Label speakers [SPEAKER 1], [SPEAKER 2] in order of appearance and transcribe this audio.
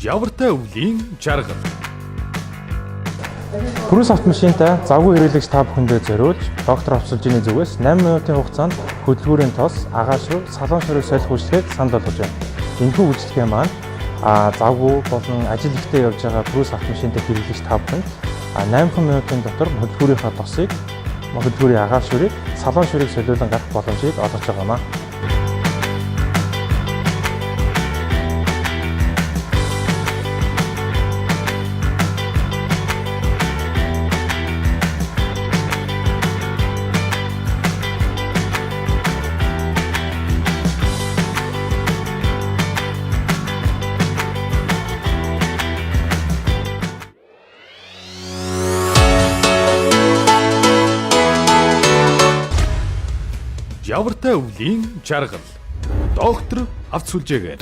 [SPEAKER 1] Явартай өвлийн жаргал.
[SPEAKER 2] Cruise автомашинтай завгүй хэрэглэгч та бүхэндээ зориулж доктор Авсалжины зүгээс 8 минутын хугацаанд хөдөлгүүрийн тос, агааш руу салон шорыг солих үйлчлэгийг санал болгож байна. Энэхүү үйлчлэгээ маань завгүй болон ажил ихтэй явж байгаа Cruise автомашинтай хэрэглэгч та бүхэнд 8 минутын дотор хөдөлгүүрийнхаа тосыг, хөдөлгүүрийн агааш шорыг, салон шорыг солиулан гарах боломжийг олгож байгаа маа.
[SPEAKER 1] Явартай өвлийн жаргал. Доктор Авсалжигээр